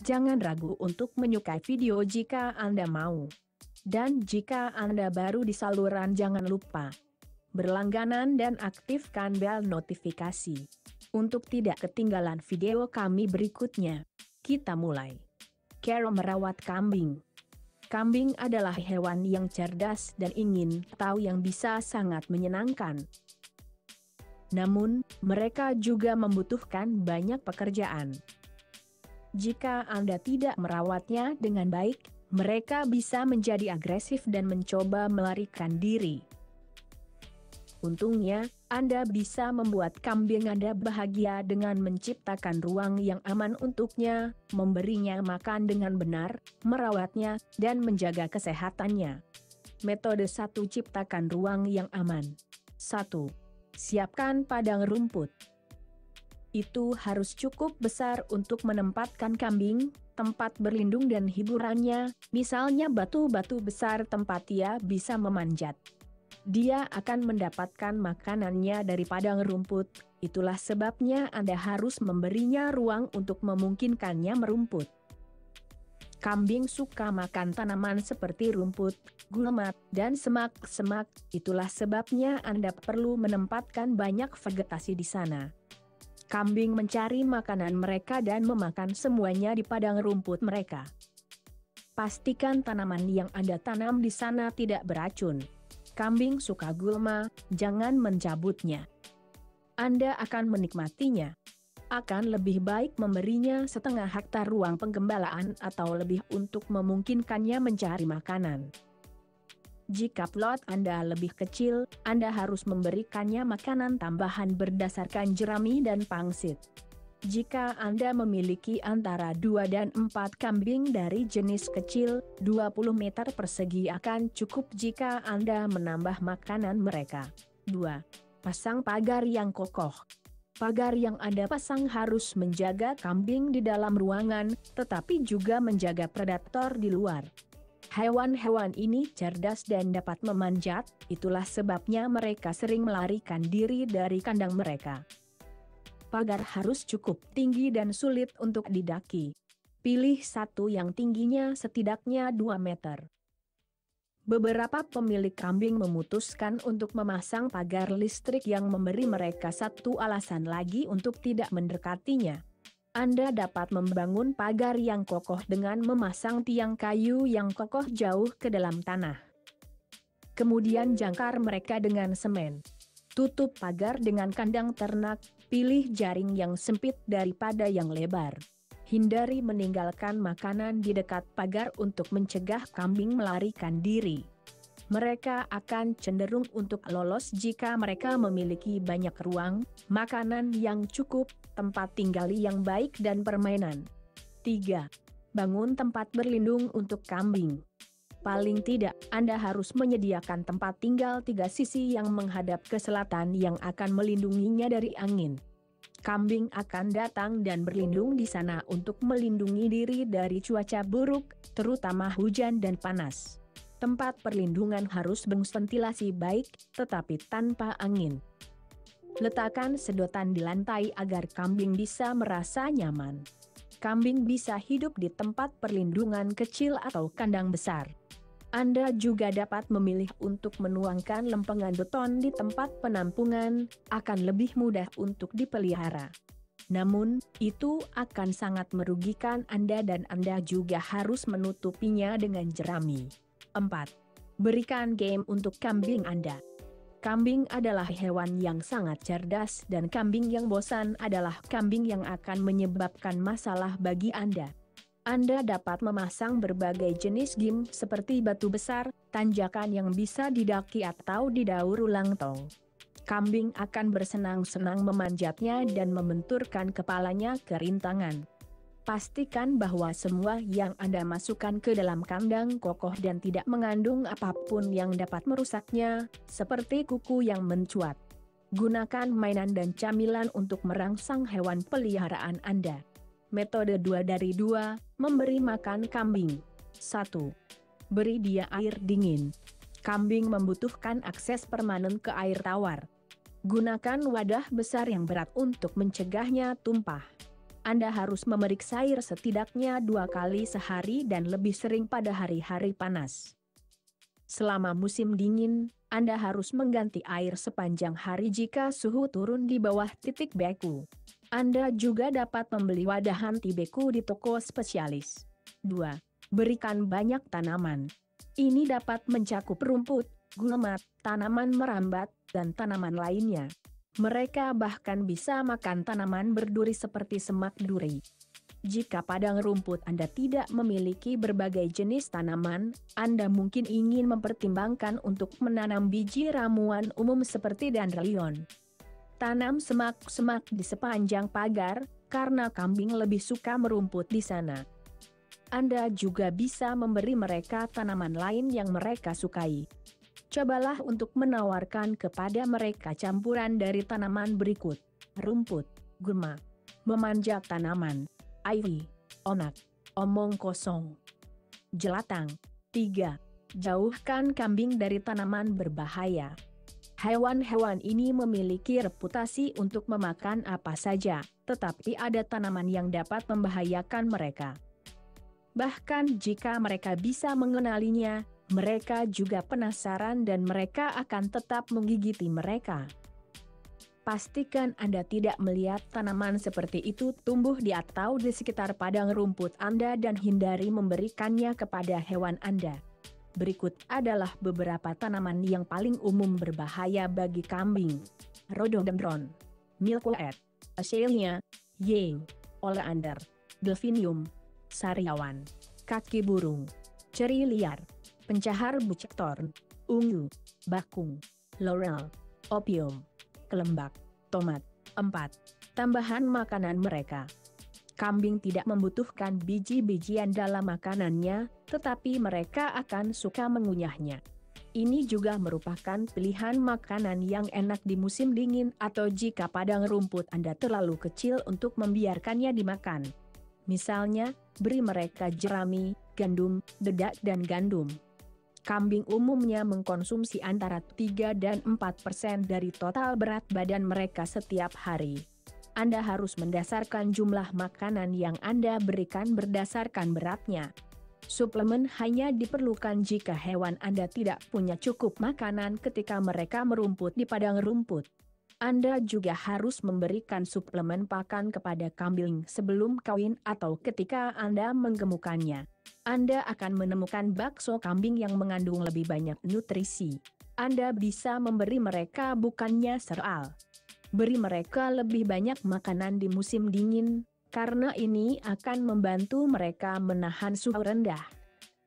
Jangan ragu untuk menyukai video jika Anda mau. Dan jika Anda baru di saluran, jangan lupa berlangganan dan aktifkan bel notifikasi untuk tidak ketinggalan video kami berikutnya. Kita mulai. Cara merawat kambing. Kambing adalah hewan yang cerdas dan ingin tahu yang bisa sangat menyenangkan. Namun, mereka juga membutuhkan banyak pekerjaan. Jika Anda tidak merawatnya dengan baik, mereka bisa menjadi agresif dan mencoba melarikan diri. Untungnya, Anda bisa membuat kambing Anda bahagia dengan menciptakan ruang yang aman untuknya, memberinya makan dengan benar, merawatnya, dan menjaga kesehatannya. Metode 1. Ciptakan ruang yang aman. 1. Siapkan padang rumput. Itu harus cukup besar untuk menempatkan kambing, tempat berlindung dan hiburannya, misalnya batu-batu besar tempat dia bisa memanjat. Dia akan mendapatkan makanannya dari padang rumput, itulah sebabnya Anda harus memberinya ruang untuk memungkinkannya merumput. Kambing suka makan tanaman seperti rumput, gulma, dan semak-semak, itulah sebabnya Anda perlu menempatkan banyak vegetasi di sana. Kambing mencari makanan mereka dan memakan semuanya di padang rumput mereka. Pastikan tanaman yang Anda tanam di sana tidak beracun. Kambing suka gulma, jangan mencabutnya. Anda akan menikmatinya. Akan lebih baik memberinya setengah hektar ruang penggembalaan atau lebih untuk memungkinkannya mencari makanan. Jika plot Anda lebih kecil, Anda harus memberikannya makanan tambahan berdasarkan jerami dan pangsit. Jika Anda memiliki antara 2 dan 4 kambing dari jenis kecil, 20 meter persegi akan cukup jika Anda menambah makanan mereka. 2. Pasang pagar yang kokoh. Pagar yang Anda pasang harus menjaga kambing di dalam ruangan, tetapi juga menjaga predator di luar. Hewan-hewan ini cerdas dan dapat memanjat, itulah sebabnya mereka sering melarikan diri dari kandang mereka. Pagar harus cukup tinggi dan sulit untuk didaki. Pilih satu yang tingginya setidaknya 2 meter. Beberapa pemilik kambing memutuskan untuk memasang pagar listrik yang memberi mereka satu alasan lagi untuk tidak mendekatinya. Anda dapat membangun pagar yang kokoh dengan memasang tiang kayu yang kokoh jauh ke dalam tanah. Kemudian jangkar mereka dengan semen. Tutup pagar dengan kandang ternak, pilih jaring yang sempit daripada yang lebar. Hindari meninggalkan makanan di dekat pagar untuk mencegah kambing melarikan diri. Mereka akan cenderung untuk lolos jika mereka memiliki banyak ruang, makanan yang cukup, tempat tinggal yang baik dan permainan. 3. Bangun tempat berlindung untuk kambing. Paling tidak, Anda harus menyediakan tempat tinggal 3 sisi yang menghadap ke selatan yang akan melindunginya dari angin. Kambing akan datang dan berlindung di sana untuk melindungi diri dari cuaca buruk, terutama hujan dan panas. Tempat perlindungan harus berventilasi baik, tetapi tanpa angin. Letakkan sedotan di lantai agar kambing bisa merasa nyaman. Kambing bisa hidup di tempat perlindungan kecil atau kandang besar. Anda juga dapat memilih untuk menuangkan lempengan beton di tempat penampungan, akan lebih mudah untuk dipelihara. Namun, itu akan sangat merugikan Anda dan Anda juga harus menutupinya dengan jerami. 4. Berikan game untuk kambing Anda. Kambing adalah hewan yang sangat cerdas dan kambing yang bosan adalah kambing yang akan menyebabkan masalah bagi Anda. Anda dapat memasang berbagai jenis game seperti batu besar, tanjakan yang bisa didaki atau didaur ulang tong. Kambing akan bersenang-senang memanjatnya dan membenturkan kepalanya ke rintangan. Pastikan bahwa semua yang Anda masukkan ke dalam kandang kokoh dan tidak mengandung apapun yang dapat merusaknya, seperti kuku yang mencuat. Gunakan mainan dan camilan untuk merangsang hewan peliharaan Anda. Metode 2 dari 2, memberi makan kambing. 1. Beri dia air dingin. Kambing membutuhkan akses permanen ke air tawar. Gunakan wadah besar yang berat untuk mencegahnya tumpah. Anda harus memeriksa air setidaknya 2 kali sehari dan lebih sering pada hari-hari panas. Selama musim dingin, Anda harus mengganti air sepanjang hari jika suhu turun di bawah titik beku. Anda juga dapat membeli wadah anti beku di toko spesialis. 2. Berikan banyak tanaman. Ini dapat mencakup rumput, gulma, tanaman merambat, dan tanaman lainnya. Mereka bahkan bisa makan tanaman berduri seperti semak duri. Jika padang rumput Anda tidak memiliki berbagai jenis tanaman, Anda mungkin ingin mempertimbangkan untuk menanam biji ramuan umum seperti dandelion. Tanam semak-semak di sepanjang pagar, karena kambing lebih suka merumput di sana. Anda juga bisa memberi mereka tanaman lain yang mereka sukai. Cobalah untuk menawarkan kepada mereka campuran dari tanaman berikut: rumput, gulma, memanjat tanaman, ivy, onak, omong kosong, jelatang. 3. Jauhkan kambing dari tanaman berbahaya. Hewan-hewan ini memiliki reputasi untuk memakan apa saja, tetapi ada tanaman yang dapat membahayakan mereka. Bahkan jika mereka bisa mengenalinya, mereka juga penasaran dan mereka akan tetap menggigiti mereka. Pastikan Anda tidak melihat tanaman seperti itu tumbuh di atau di sekitar padang rumput Anda dan hindari memberikannya kepada hewan Anda. Berikut adalah beberapa tanaman yang paling umum berbahaya bagi kambing. Rhododendron, milkweed, Azalea, oleander, delphinium, sariawan, kaki burung, ceri liar, pencahar bucek thorn, ungu, bakung, laurel, opium, kelembak, tomat. 4. Tambahan makanan mereka. Kambing tidak membutuhkan biji-bijian dalam makanannya, tetapi mereka akan suka mengunyahnya. Ini juga merupakan pilihan makanan yang enak di musim dingin atau jika padang rumput Anda terlalu kecil untuk membiarkannya dimakan. Misalnya, beri mereka jerami, gandum, dedak dan gandum. Kambing umumnya mengkonsumsi antara 3 dan 4% dari total berat badan mereka setiap hari. Anda harus mendasarkan jumlah makanan yang Anda berikan berdasarkan beratnya. Suplemen hanya diperlukan jika hewan Anda tidak punya cukup makanan ketika mereka merumput di padang rumput. Anda juga harus memberikan suplemen pakan kepada kambing sebelum kawin atau ketika Anda menggemukannya. Anda akan menemukan bakso kambing yang mengandung lebih banyak nutrisi. Anda bisa memberi mereka bukannya sereal. Beri mereka lebih banyak makanan di musim dingin, karena ini akan membantu mereka menahan suhu rendah.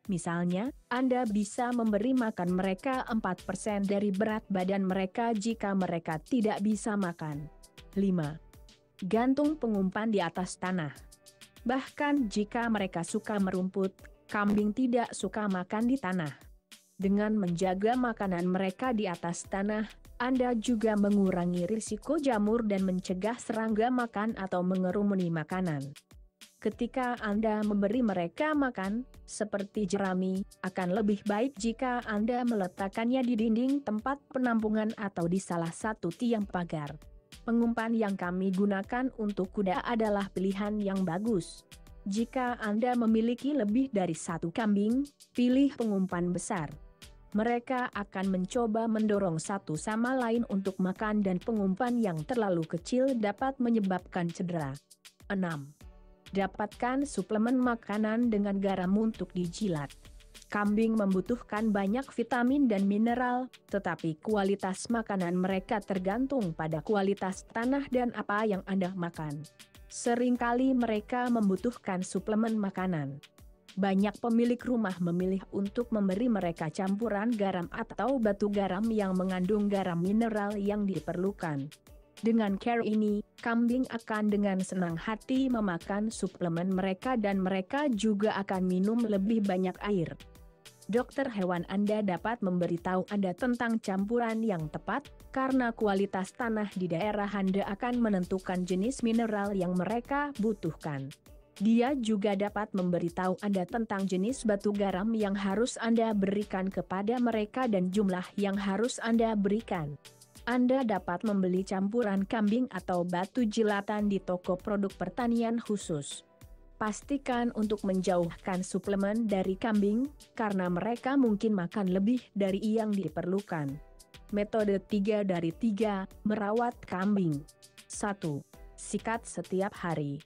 Misalnya, Anda bisa memberi makan mereka 4% dari berat badan mereka jika mereka tidak bisa makan. 5. Gantung pengumpan di atas tanah. Bahkan jika mereka suka merumput, kambing tidak suka makan di tanah. Dengan menjaga makanan mereka di atas tanah, Anda juga mengurangi risiko jamur dan mencegah serangga makan atau mengerumuni makanan. Ketika Anda memberi mereka makan, seperti jerami, akan lebih baik jika Anda meletakkannya di dinding tempat penampungan atau di salah satu tiang pagar. Pengumpan yang kami gunakan untuk kuda adalah pilihan yang bagus. Jika Anda memiliki lebih dari satu kambing, pilih pengumpan besar. Mereka akan mencoba mendorong satu sama lain untuk makan dan pengumpan yang terlalu kecil dapat menyebabkan cedera. 6. Dapatkan suplemen makanan dengan garam untuk dijilat. Kambing membutuhkan banyak vitamin dan mineral, tetapi kualitas makanan mereka tergantung pada kualitas tanah dan apa yang Anda makan. Seringkali mereka membutuhkan suplemen makanan. Banyak pemilik rumah memilih untuk memberi mereka campuran garam atau batu garam yang mengandung garam mineral yang diperlukan. Dengan cara ini, kambing akan dengan senang hati memakan suplemen mereka dan mereka juga akan minum lebih banyak air. Dokter hewan Anda dapat memberitahu Anda tentang campuran yang tepat, karena kualitas tanah di daerah Anda akan menentukan jenis mineral yang mereka butuhkan. Dia juga dapat memberitahu Anda tentang jenis batu garam yang harus Anda berikan kepada mereka dan jumlah yang harus Anda berikan. Anda dapat membeli campuran kambing atau batu jilatan di toko produk pertanian khusus. Pastikan untuk menjauhkan suplemen dari kambing, karena mereka mungkin makan lebih dari yang diperlukan. Metode 3 dari 3, merawat kambing. 1. Sikat setiap hari.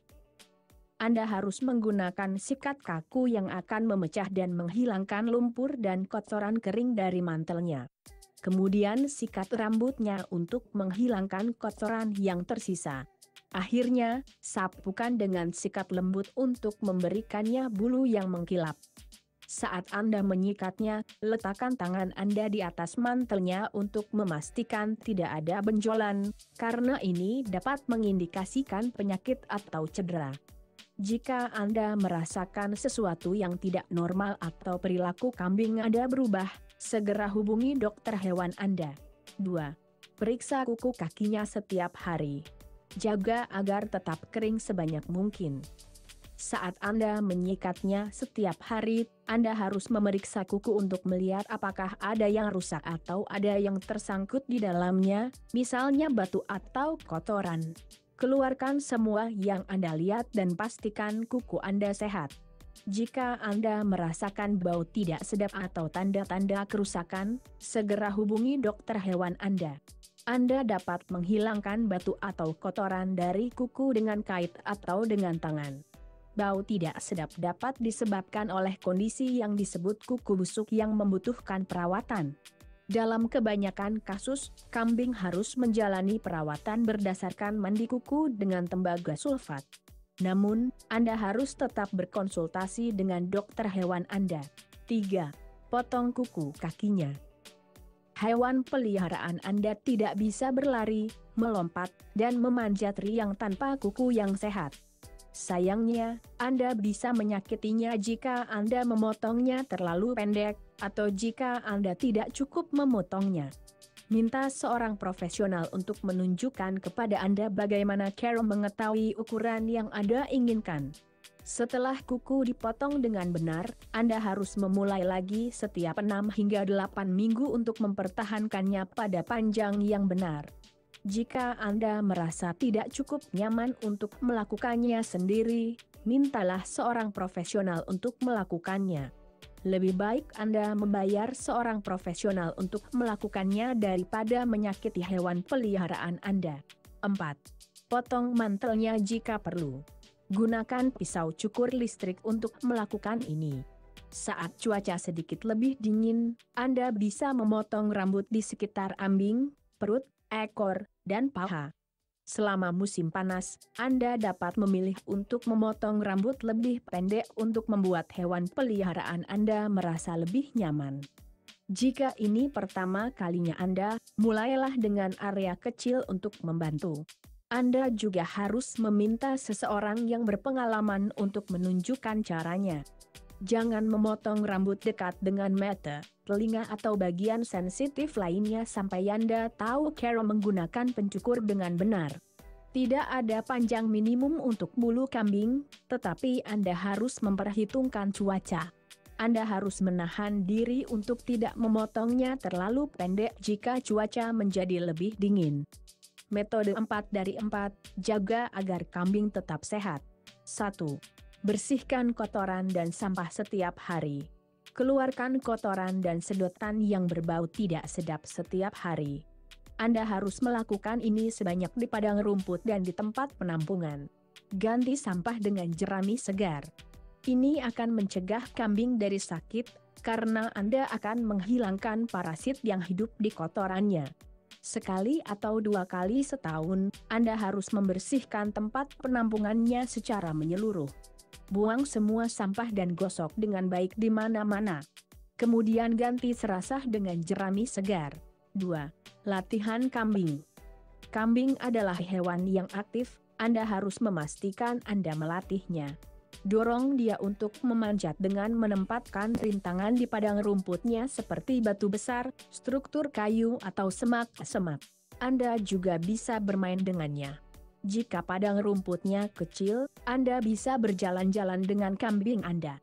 Anda harus menggunakan sikat kaku yang akan memecah dan menghilangkan lumpur dan kotoran kering dari mantelnya. Kemudian sikat rambutnya untuk menghilangkan kotoran yang tersisa. Akhirnya, sapukan dengan sikat lembut untuk memberikannya bulu yang mengkilap. Saat Anda menyikatnya, letakkan tangan Anda di atas mantelnya untuk memastikan tidak ada benjolan, karena ini dapat mengindikasikan penyakit atau cedera. Jika Anda merasakan sesuatu yang tidak normal atau perilaku kambing Anda berubah, segera hubungi dokter hewan Anda. 2. Periksa kuku kakinya setiap hari. Jaga agar tetap kering sebanyak mungkin. Saat Anda menyikatnya setiap hari, Anda harus memeriksa kuku untuk melihat apakah ada yang rusak atau ada yang tersangkut di dalamnya, misalnya batu atau kotoran. Keluarkan semua yang Anda lihat dan pastikan kuku Anda sehat. Jika Anda merasakan bau tidak sedap atau tanda-tanda kerusakan, segera hubungi dokter hewan Anda. Anda dapat menghilangkan batu atau kotoran dari kuku dengan kait atau dengan tangan. Bau tidak sedap dapat disebabkan oleh kondisi yang disebut kuku busuk yang membutuhkan perawatan. Dalam kebanyakan kasus, kambing harus menjalani perawatan berdasarkan mandi kuku dengan tembaga sulfat. Namun, Anda harus tetap berkonsultasi dengan dokter hewan Anda. 3. Potong kuku kakinya. Hewan peliharaan Anda tidak bisa berlari, melompat, dan memanjat riang tanpa kuku yang sehat. Sayangnya, Anda bisa menyakitinya jika Anda memotongnya terlalu pendek, atau jika Anda tidak cukup memotongnya. Minta seorang profesional untuk menunjukkan kepada Anda bagaimana cara mengetahui ukuran yang Anda inginkan. Setelah kuku dipotong dengan benar, Anda harus memulai lagi setiap 6 hingga 8 minggu untuk mempertahankannya pada panjang yang benar. Jika Anda merasa tidak cukup nyaman untuk melakukannya sendiri, mintalah seorang profesional untuk melakukannya. Lebih baik Anda membayar seorang profesional untuk melakukannya daripada menyakiti hewan peliharaan Anda. 4. Potong mantelnya jika perlu. Gunakan pisau cukur listrik untuk melakukan ini. Saat cuaca sedikit lebih dingin, Anda bisa memotong rambut di sekitar ambing, perut, ekor, dan paha. Selama musim panas, Anda dapat memilih untuk memotong rambut lebih pendek untuk membuat hewan peliharaan Anda merasa lebih nyaman. Jika ini pertama kalinya Anda, mulailah dengan area kecil untuk membantu. Anda juga harus meminta seseorang yang berpengalaman untuk menunjukkan caranya. Jangan memotong rambut dekat dengan mata, telinga atau bagian sensitif lainnya sampai Anda tahu cara menggunakan pencukur dengan benar. Tidak ada panjang minimum untuk bulu kambing, tetapi Anda harus memperhitungkan cuaca. Anda harus menahan diri untuk tidak memotongnya terlalu pendek jika cuaca menjadi lebih dingin. Metode 4 dari 4, jaga agar kambing tetap sehat. 1. Bersihkan kotoran dan sampah setiap hari. Keluarkan kotoran dan sedotan yang berbau tidak sedap setiap hari. Anda harus melakukan ini sebanyak di padang rumput dan di tempat penampungan. Ganti sampah dengan jerami segar. Ini akan mencegah kambing dari sakit, karena Anda akan menghilangkan parasit yang hidup di kotorannya. Sekali atau 2 kali setahun, Anda harus membersihkan tempat penampungannya secara menyeluruh. Buang semua sampah dan gosok dengan baik di mana-mana. Kemudian ganti serasah dengan jerami segar. 2. Latihan kambing. Kambing adalah hewan yang aktif, Anda harus memastikan Anda melatihnya. Dorong dia untuk memanjat dengan menempatkan rintangan di padang rumputnya seperti batu besar, struktur kayu atau semak-semak. Anda juga bisa bermain dengannya. Jika padang rumputnya kecil, Anda bisa berjalan-jalan dengan kambing Anda.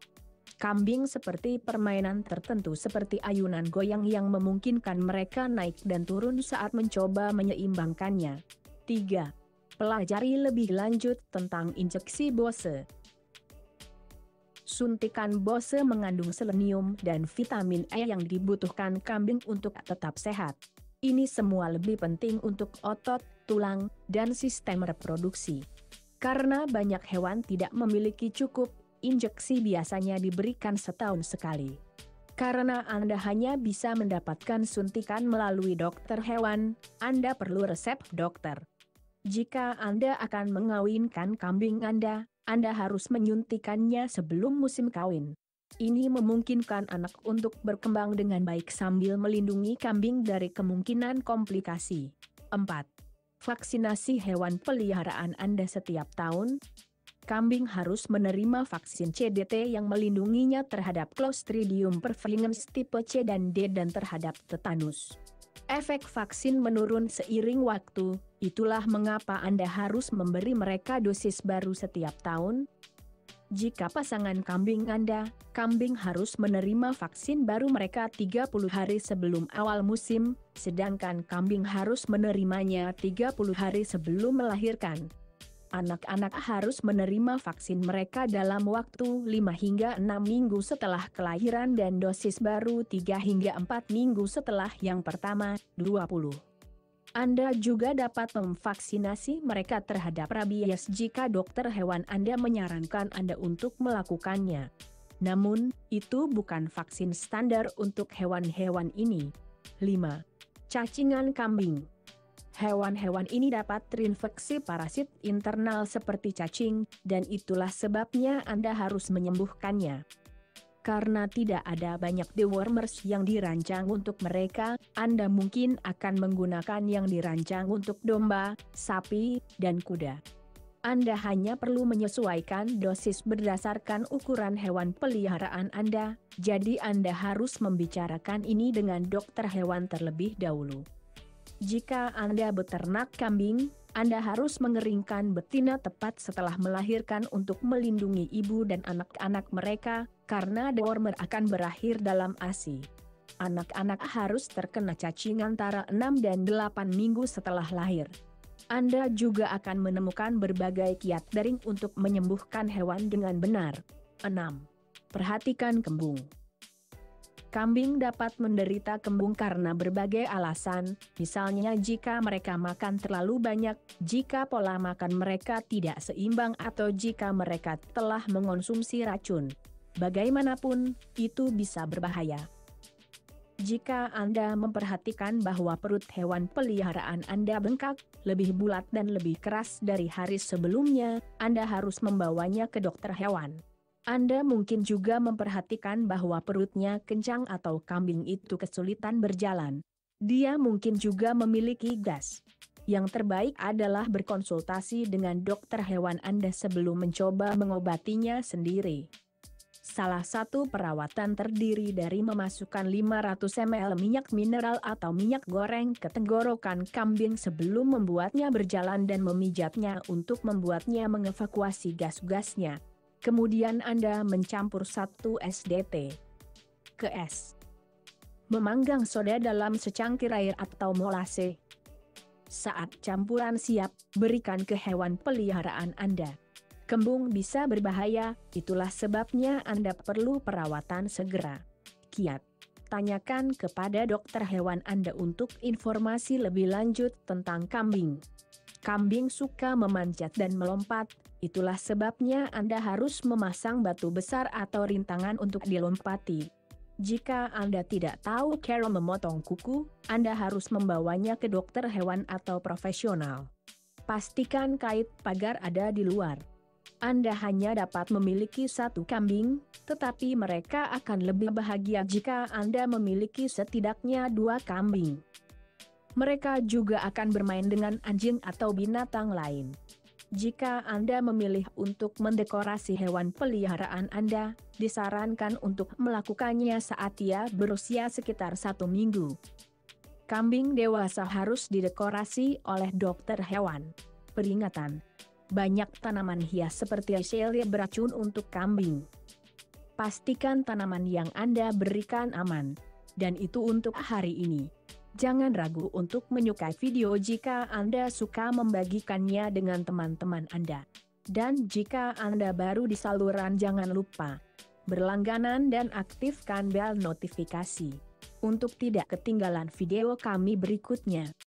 Kambing seperti permainan tertentu seperti ayunan goyang yang memungkinkan mereka naik dan turun saat mencoba menyeimbangkannya. 3. Pelajari lebih lanjut tentang injeksi Bose. Suntikan Bose mengandung selenium dan vitamin E yang dibutuhkan kambing untuk tetap sehat. Ini semua lebih penting untuk otot, tulang, dan sistem reproduksi. Karena banyak hewan tidak memiliki cukup, injeksi biasanya diberikan setahun sekali. Karena Anda hanya bisa mendapatkan suntikan melalui dokter hewan, Anda perlu resep dokter. Jika Anda akan mengawinkan kambing Anda harus menyuntikannya sebelum musim kawin. Ini memungkinkan anak untuk berkembang dengan baik sambil melindungi kambing dari kemungkinan komplikasi. 4. Vaksinasi hewan peliharaan Anda setiap tahun. Kambing harus menerima vaksin CDT yang melindunginya terhadap Clostridium perfringens tipe C dan D dan terhadap tetanus. Efek vaksin menurun seiring waktu, itulah mengapa Anda harus memberi mereka dosis baru setiap tahun. Jika pasangan kambing kambing harus menerima vaksin baru mereka 30 hari sebelum awal musim, sedangkan kambing harus menerimanya 30 hari sebelum melahirkan. Anak-anak harus menerima vaksin mereka dalam waktu 5 hingga 6 minggu setelah kelahiran dan dosis baru 3 hingga 4 minggu setelah yang pertama, 20. Anda juga dapat memvaksinasi mereka terhadap rabies jika dokter hewan Anda menyarankan Anda untuk melakukannya. Namun, itu bukan vaksin standar untuk hewan-hewan ini. 5. Cacingan kambing. Hewan-hewan ini dapat terinfeksi parasit internal seperti cacing, dan itulah sebabnya Anda harus menyembuhkannya. Karena tidak ada banyak dewormers yang dirancang untuk mereka, Anda mungkin akan menggunakan yang dirancang untuk domba, sapi, dan kuda. Anda hanya perlu menyesuaikan dosis berdasarkan ukuran hewan peliharaan Anda, jadi Anda harus membicarakan ini dengan dokter hewan terlebih dahulu. Jika Anda beternak kambing, Anda harus mengeringkan betina tepat setelah melahirkan untuk melindungi ibu dan anak-anak mereka, karena dewormer akan berakhir dalam ASI. Anak-anak harus terkena cacing antara 6 dan 8 minggu setelah lahir. Anda juga akan menemukan berbagai kiat daring untuk menyembuhkan hewan dengan benar. 6. Perhatikan kembung. Kambing dapat menderita kembung karena berbagai alasan, misalnya jika mereka makan terlalu banyak, jika pola makan mereka tidak seimbang atau jika mereka telah mengonsumsi racun. Bagaimanapun, itu bisa berbahaya. Jika Anda memperhatikan bahwa perut hewan peliharaan Anda bengkak, lebih bulat dan lebih keras dari hari sebelumnya, Anda harus membawanya ke dokter hewan. Anda mungkin juga memperhatikan bahwa perutnya kencang atau kambing itu kesulitan berjalan. Dia mungkin juga memiliki gas. Yang terbaik adalah berkonsultasi dengan dokter hewan Anda sebelum mencoba mengobatinya sendiri. Salah satu perawatan terdiri dari memasukkan 500 ml minyak mineral atau minyak goreng ke tenggorokan kambing sebelum membuatnya berjalan dan memijatnya untuk membuatnya mengevakuasi gas-gasnya. Kemudian Anda mencampur 1 SDT ke es. Memanggang soda dalam secangkir air atau molase. Saat campuran siap, berikan ke hewan peliharaan Anda. Kembung bisa berbahaya, itulah sebabnya Anda perlu perawatan segera. Kiat. Tanyakan kepada dokter hewan Anda untuk informasi lebih lanjut tentang kambing. Kambing suka memanjat dan melompat, itulah sebabnya Anda harus memasang batu besar atau rintangan untuk dilompati. Jika Anda tidak tahu cara memotong kuku, Anda harus membawanya ke dokter hewan atau profesional. Pastikan kait pagar ada di luar. Anda hanya dapat memiliki 1 kambing, tetapi mereka akan lebih bahagia jika Anda memiliki setidaknya 2 kambing. Mereka juga akan bermain dengan anjing atau binatang lain. Jika Anda memilih untuk mendekorasi hewan peliharaan Anda, disarankan untuk melakukannya saat ia berusia sekitar 1 minggu. Kambing dewasa harus didekorasi oleh dokter hewan. Peringatan. Banyak tanaman hias seperti azalea beracun untuk kambing. Pastikan tanaman yang Anda berikan aman. Dan itu untuk hari ini. Jangan ragu untuk menyukai video jika Anda suka membagikannya dengan teman-teman Anda. Dan jika Anda baru di saluran, jangan lupa berlangganan dan aktifkan bel notifikasi untuk tidak ketinggalan video kami berikutnya.